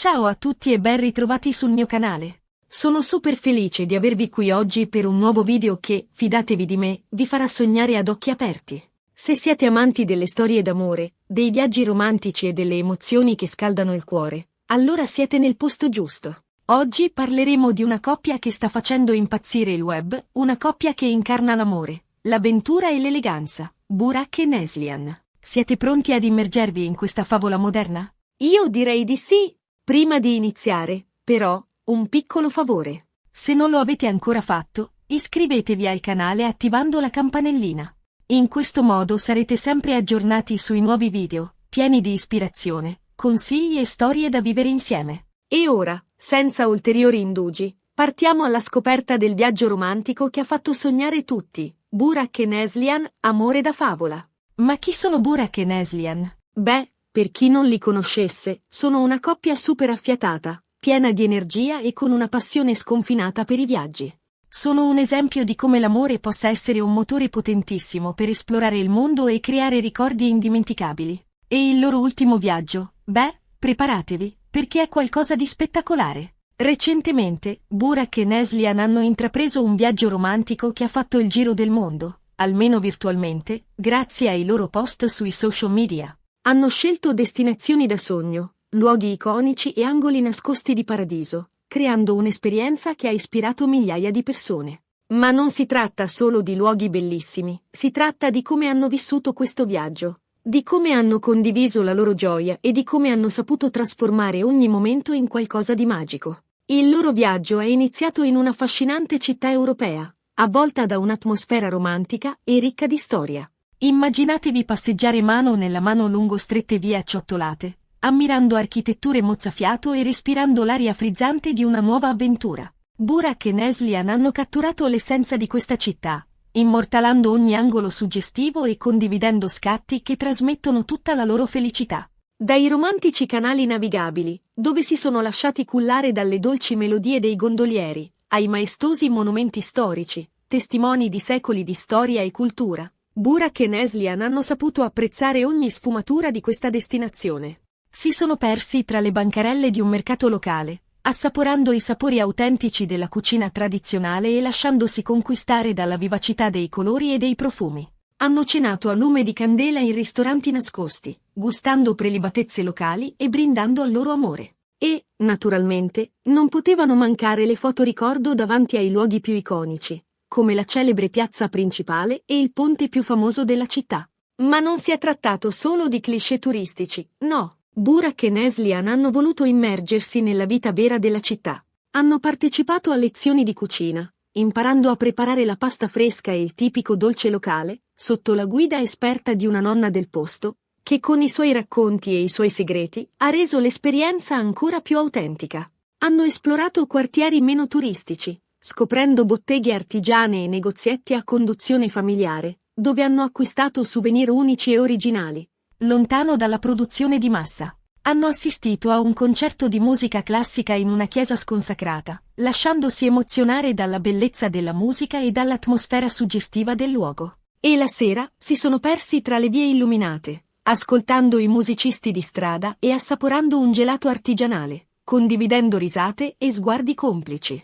Ciao a tutti e ben ritrovati sul mio canale. Sono super felice di avervi qui oggi per un nuovo video che, fidatevi di me, vi farà sognare ad occhi aperti. Se siete amanti delle storie d'amore, dei viaggi romantici e delle emozioni che scaldano il cuore, allora siete nel posto giusto. Oggi parleremo di una coppia che sta facendo impazzire il web, una coppia che incarna l'amore, l'avventura e l'eleganza, Burak e Neslihan. Siete pronti ad immergervi in questa favola moderna? Io direi di sì! Prima di iniziare, però, un piccolo favore. Se non lo avete ancora fatto, iscrivetevi al canale attivando la campanellina. In questo modo sarete sempre aggiornati sui nuovi video, pieni di ispirazione, consigli e storie da vivere insieme. E ora, senza ulteriori indugi, partiamo alla scoperta del viaggio romantico che ha fatto sognare tutti, Burak e Neslihan, amore da favola. Ma chi sono Burak e Neslihan? Beh, per chi non li conoscesse, sono una coppia super affiatata, piena di energia e con una passione sconfinata per i viaggi. Sono un esempio di come l'amore possa essere un motore potentissimo per esplorare il mondo e creare ricordi indimenticabili. E il loro ultimo viaggio? Beh, preparatevi, perché è qualcosa di spettacolare. Recentemente, Burak e Neslihan hanno intrapreso un viaggio romantico che ha fatto il giro del mondo, almeno virtualmente, grazie ai loro post sui social media. Hanno scelto destinazioni da sogno, luoghi iconici e angoli nascosti di paradiso, creando un'esperienza che ha ispirato migliaia di persone. Ma non si tratta solo di luoghi bellissimi, si tratta di come hanno vissuto questo viaggio, di come hanno condiviso la loro gioia e di come hanno saputo trasformare ogni momento in qualcosa di magico. Il loro viaggio è iniziato in una affascinante città europea, avvolta da un'atmosfera romantica e ricca di storia. Immaginatevi passeggiare mano nella mano lungo strette vie acciottolate, ammirando architetture mozzafiato e respirando l'aria frizzante di una nuova avventura. Burak e Neslihan hanno catturato l'essenza di questa città, immortalando ogni angolo suggestivo e condividendo scatti che trasmettono tutta la loro felicità. Dai romantici canali navigabili, dove si sono lasciati cullare dalle dolci melodie dei gondolieri, ai maestosi monumenti storici, testimoni di secoli di storia e cultura, Burak e Neslihan hanno saputo apprezzare ogni sfumatura di questa destinazione. Si sono persi tra le bancarelle di un mercato locale, assaporando i sapori autentici della cucina tradizionale e lasciandosi conquistare dalla vivacità dei colori e dei profumi. Hanno cenato a lume di candela in ristoranti nascosti, gustando prelibatezze locali e brindando al loro amore. E, naturalmente, non potevano mancare le foto ricordo davanti ai luoghi più iconici, come la celebre piazza principale e il ponte più famoso della città. Ma non si è trattato solo di cliché turistici, no. Burak e Neslihan hanno voluto immergersi nella vita vera della città. Hanno partecipato a lezioni di cucina, imparando a preparare la pasta fresca e il tipico dolce locale, sotto la guida esperta di una nonna del posto, che con i suoi racconti e i suoi segreti ha reso l'esperienza ancora più autentica. Hanno esplorato quartieri meno turistici, scoprendo botteghe artigiane e negozietti a conduzione familiare, dove hanno acquistato souvenir unici e originali. Lontano dalla produzione di massa, hanno assistito a un concerto di musica classica in una chiesa sconsacrata, lasciandosi emozionare dalla bellezza della musica e dall'atmosfera suggestiva del luogo. E la sera si sono persi tra le vie illuminate, ascoltando i musicisti di strada e assaporando un gelato artigianale, condividendo risate e sguardi complici.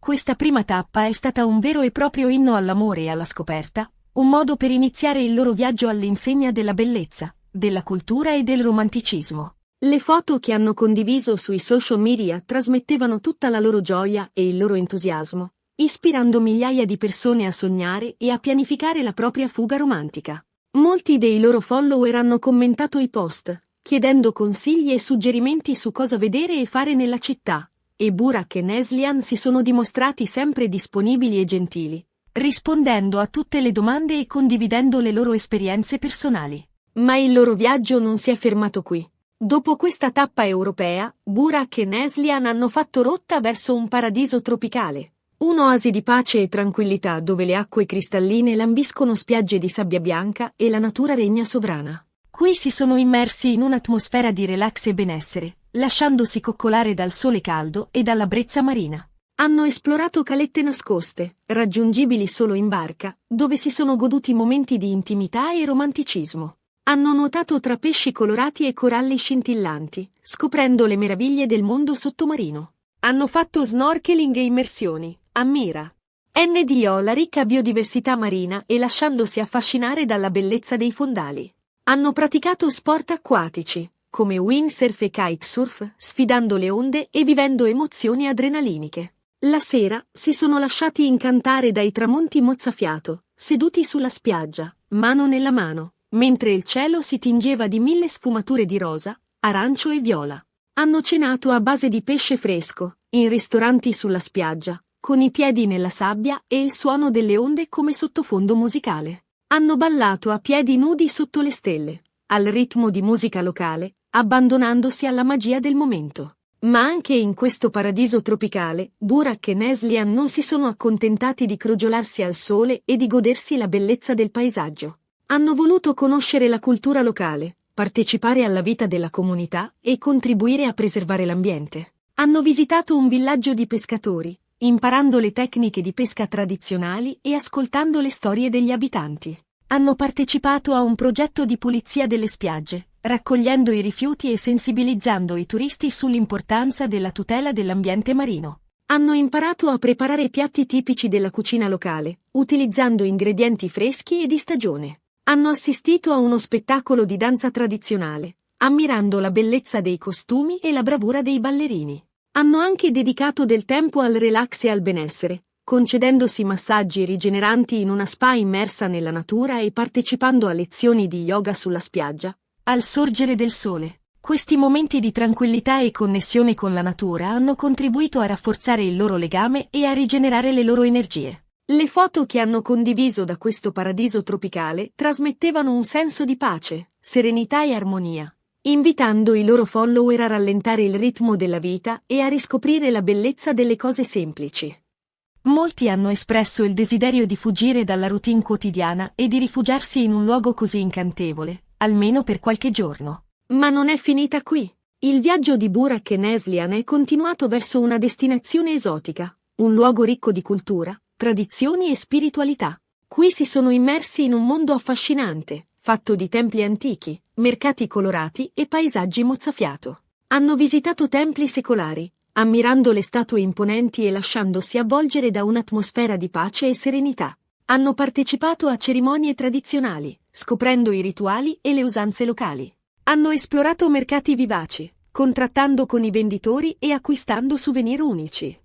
Questa prima tappa è stata un vero e proprio inno all'amore e alla scoperta, un modo per iniziare il loro viaggio all'insegna della bellezza, della cultura e del romanticismo. Le foto che hanno condiviso sui social media trasmettevano tutta la loro gioia e il loro entusiasmo, ispirando migliaia di persone a sognare e a pianificare la propria fuga romantica. Molti dei loro follower hanno commentato i post, chiedendo consigli e suggerimenti su cosa vedere e fare nella città, e Burak e Neslihan si sono dimostrati sempre disponibili e gentili, rispondendo a tutte le domande e condividendo le loro esperienze personali. Ma il loro viaggio non si è fermato qui. Dopo questa tappa europea, Burak e Neslihan hanno fatto rotta verso un paradiso tropicale, un'oasi di pace e tranquillità dove le acque cristalline lambiscono spiagge di sabbia bianca e la natura regna sovrana. Qui si sono immersi in un'atmosfera di relax e benessere, lasciandosi coccolare dal sole caldo e dalla brezza marina. Hanno esplorato calette nascoste, raggiungibili solo in barca, dove si sono goduti momenti di intimità e romanticismo. Hanno nuotato tra pesci colorati e coralli scintillanti, scoprendo le meraviglie del mondo sottomarino. Hanno fatto snorkeling e immersioni, a Mira. NDO la ricca biodiversità marina e lasciandosi affascinare dalla bellezza dei fondali. Hanno praticato sport acquatici, come windsurf e kitesurf, sfidando le onde e vivendo emozioni adrenaliniche. La sera si sono lasciati incantare dai tramonti mozzafiato, seduti sulla spiaggia, mano nella mano, mentre il cielo si tingeva di 1000 sfumature di rosa, arancio e viola. Hanno cenato a base di pesce fresco, in ristoranti sulla spiaggia, con i piedi nella sabbia e il suono delle onde come sottofondo musicale. Hanno ballato a piedi nudi sotto le stelle, al ritmo di musica locale, abbandonandosi alla magia del momento. Ma anche in questo paradiso tropicale, Burak e Neslihan non si sono accontentati di crogiolarsi al sole e di godersi la bellezza del paesaggio. Hanno voluto conoscere la cultura locale, partecipare alla vita della comunità e contribuire a preservare l'ambiente. Hanno visitato un villaggio di pescatori, imparando le tecniche di pesca tradizionali e ascoltando le storie degli abitanti. Hanno partecipato a un progetto di pulizia delle spiagge, raccogliendo i rifiuti e sensibilizzando i turisti sull'importanza della tutela dell'ambiente marino. Hanno imparato a preparare piatti tipici della cucina locale, utilizzando ingredienti freschi e di stagione. Hanno assistito a uno spettacolo di danza tradizionale, ammirando la bellezza dei costumi e la bravura dei ballerini. Hanno anche dedicato del tempo al relax e al benessere, concedendosi massaggi rigeneranti in una spa immersa nella natura e partecipando a lezioni di yoga sulla spiaggia, al sorgere del sole. Questi momenti di tranquillità e connessione con la natura hanno contribuito a rafforzare il loro legame e a rigenerare le loro energie. Le foto che hanno condiviso da questo paradiso tropicale trasmettevano un senso di pace, serenità e armonia, invitando i loro follower a rallentare il ritmo della vita e a riscoprire la bellezza delle cose semplici. Molti hanno espresso il desiderio di fuggire dalla routine quotidiana e di rifugiarsi in un luogo così incantevole, almeno per qualche giorno. Ma non è finita qui. Il viaggio di Burak e Neslihan è continuato verso una destinazione esotica, un luogo ricco di cultura, tradizioni e spiritualità. Qui si sono immersi in un mondo affascinante, fatto di templi antichi, mercati colorati e paesaggi mozzafiato. Hanno visitato templi secolari, ammirando le statue imponenti e lasciandosi avvolgere da un'atmosfera di pace e serenità. Hanno partecipato a cerimonie tradizionali, scoprendo i rituali e le usanze locali. Hanno esplorato mercati vivaci, contrattando con i venditori e acquistando souvenir unici.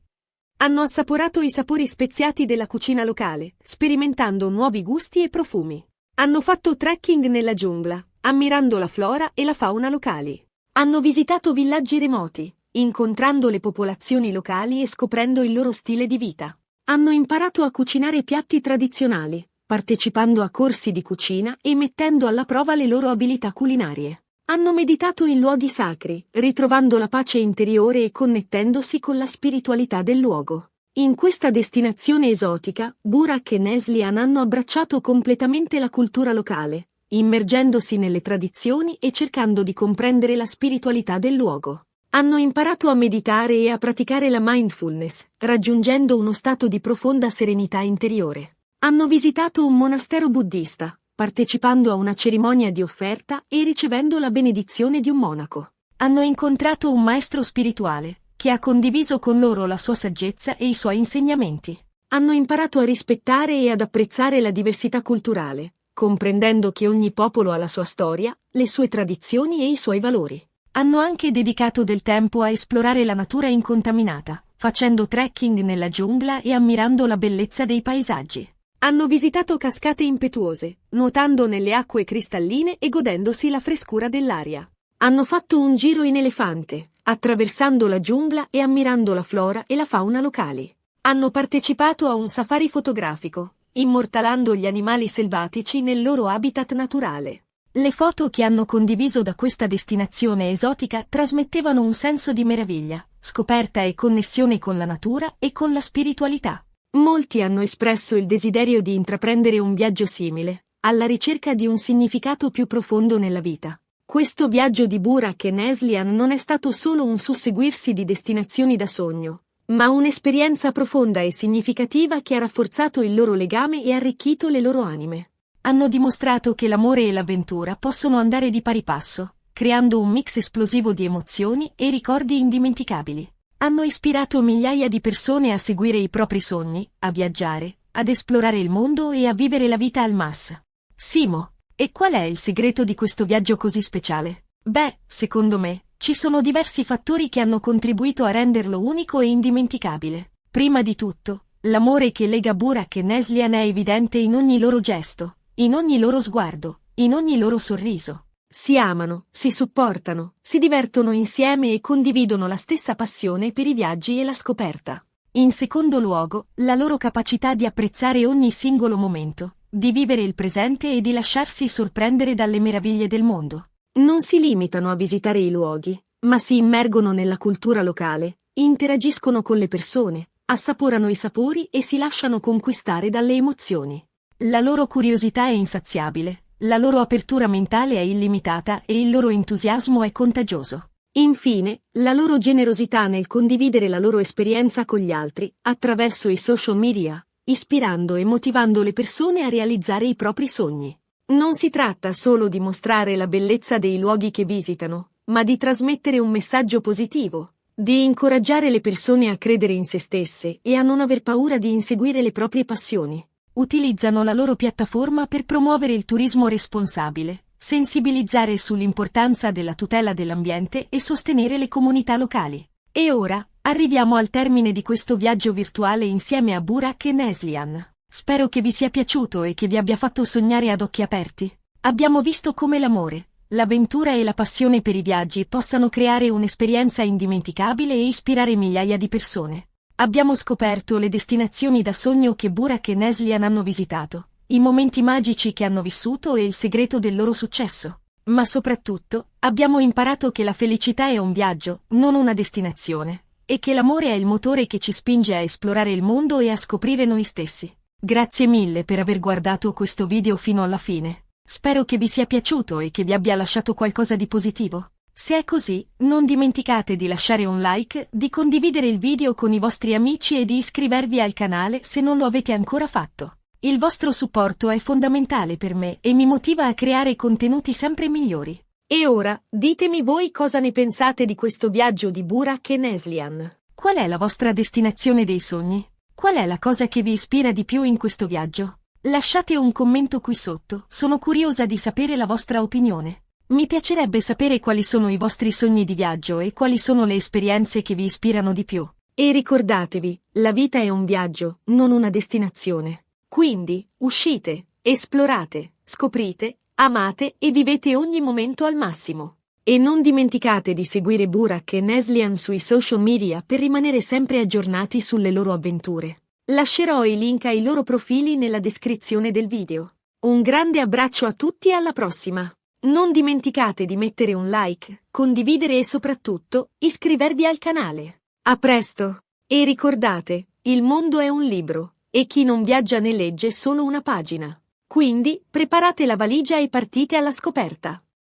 Hanno assaporato i sapori speziati della cucina locale, sperimentando nuovi gusti e profumi. Hanno fatto trekking nella giungla, ammirando la flora e la fauna locali. Hanno visitato villaggi remoti, incontrando le popolazioni locali e scoprendo il loro stile di vita. Hanno imparato a cucinare piatti tradizionali, partecipando a corsi di cucina e mettendo alla prova le loro abilità culinarie. Hanno meditato in luoghi sacri, ritrovando la pace interiore e connettendosi con la spiritualità del luogo. In questa destinazione esotica, Burak e Neslihan hanno abbracciato completamente la cultura locale, immergendosi nelle tradizioni e cercando di comprendere la spiritualità del luogo. Hanno imparato a meditare e a praticare la mindfulness, raggiungendo uno stato di profonda serenità interiore. Hanno visitato un monastero buddista, partecipando a una cerimonia di offerta e ricevendo la benedizione di un monaco. Hanno incontrato un maestro spirituale, che ha condiviso con loro la sua saggezza e i suoi insegnamenti. Hanno imparato a rispettare e ad apprezzare la diversità culturale, comprendendo che ogni popolo ha la sua storia, le sue tradizioni e i suoi valori. Hanno anche dedicato del tempo a esplorare la natura incontaminata, facendo trekking nella giungla e ammirando la bellezza dei paesaggi. Hanno visitato cascate impetuose, nuotando nelle acque cristalline e godendosi la frescura dell'aria. Hanno fatto un giro in elefante, attraversando la giungla e ammirando la flora e la fauna locali. Hanno partecipato a un safari fotografico, immortalando gli animali selvatici nel loro habitat naturale. Le foto che hanno condiviso da questa destinazione esotica trasmettevano un senso di meraviglia, scoperta e connessione con la natura e con la spiritualità. Molti hanno espresso il desiderio di intraprendere un viaggio simile, alla ricerca di un significato più profondo nella vita. Questo viaggio di Burak e Neslihan non è stato solo un susseguirsi di destinazioni da sogno, ma un'esperienza profonda e significativa che ha rafforzato il loro legame e arricchito le loro anime. hanno dimostrato che l'amore e l'avventura possono andare di pari passo, creando un mix esplosivo di emozioni e ricordi indimenticabili. Hanno ispirato migliaia di persone a seguire i propri sogni, a viaggiare, ad esplorare il mondo e a vivere la vita al massimo. Simo, e qual è il segreto di questo viaggio così speciale? Beh, secondo me, ci sono diversi fattori che hanno contribuito a renderlo unico e indimenticabile. Prima di tutto, l'amore che lega Burak e Neslihan è evidente in ogni loro gesto, in ogni loro sguardo, in ogni loro sorriso. Si amano, si supportano, si divertono insieme e condividono la stessa passione per i viaggi e la scoperta. In secondo luogo, la loro capacità di apprezzare ogni singolo momento, di vivere il presente e di lasciarsi sorprendere dalle meraviglie del mondo. Non si limitano a visitare i luoghi, ma si immergono nella cultura locale, interagiscono con le persone, assaporano i sapori e si lasciano conquistare dalle emozioni. La loro curiosità è insaziabile, la loro apertura mentale è illimitata e il loro entusiasmo è contagioso. Infine, la loro generosità nel condividere la loro esperienza con gli altri, attraverso i social media, ispirando e motivando le persone a realizzare i propri sogni. Non si tratta solo di mostrare la bellezza dei luoghi che visitano, ma di trasmettere un messaggio positivo, di incoraggiare le persone a credere in se stesse e a non aver paura di inseguire le proprie passioni. Utilizzano la loro piattaforma per promuovere il turismo responsabile, sensibilizzare sull'importanza della tutela dell'ambiente e sostenere le comunità locali. E ora, arriviamo al termine di questo viaggio virtuale insieme a Burak e Neslihan. Spero che vi sia piaciuto e che vi abbia fatto sognare ad occhi aperti. Abbiamo visto come l'amore, l'avventura e la passione per i viaggi possano creare un'esperienza indimenticabile e ispirare migliaia di persone. Abbiamo scoperto le destinazioni da sogno che Burak e Neslihan hanno visitato, i momenti magici che hanno vissuto e il segreto del loro successo. Ma soprattutto, abbiamo imparato che la felicità è un viaggio, non una destinazione, e che l'amore è il motore che ci spinge a esplorare il mondo e a scoprire noi stessi. Grazie mille per aver guardato questo video fino alla fine. Spero che vi sia piaciuto e che vi abbia lasciato qualcosa di positivo. Se è così, non dimenticate di lasciare un like, di condividere il video con i vostri amici e di iscrivervi al canale se non lo avete ancora fatto. Il vostro supporto è fondamentale per me e mi motiva a creare contenuti sempre migliori. E ora, ditemi voi cosa ne pensate di questo viaggio di Burak e Neslihan. Qual è la vostra destinazione dei sogni? Qual è la cosa che vi ispira di più in questo viaggio? Lasciate un commento qui sotto, sono curiosa di sapere la vostra opinione. Mi piacerebbe sapere quali sono i vostri sogni di viaggio e quali sono le esperienze che vi ispirano di più. E ricordatevi, la vita è un viaggio, non una destinazione. Quindi, uscite, esplorate, scoprite, amate e vivete ogni momento al massimo. E non dimenticate di seguire Burak e Neslihan sui social media per rimanere sempre aggiornati sulle loro avventure. Lascerò i link ai loro profili nella descrizione del video. Un grande abbraccio a tutti e alla prossima! Non dimenticate di mettere un like, condividere e soprattutto iscrivervi al canale. A presto! E ricordate, il mondo è un libro, e chi non viaggia ne legge solo una pagina. Quindi, preparate la valigia e partite alla scoperta.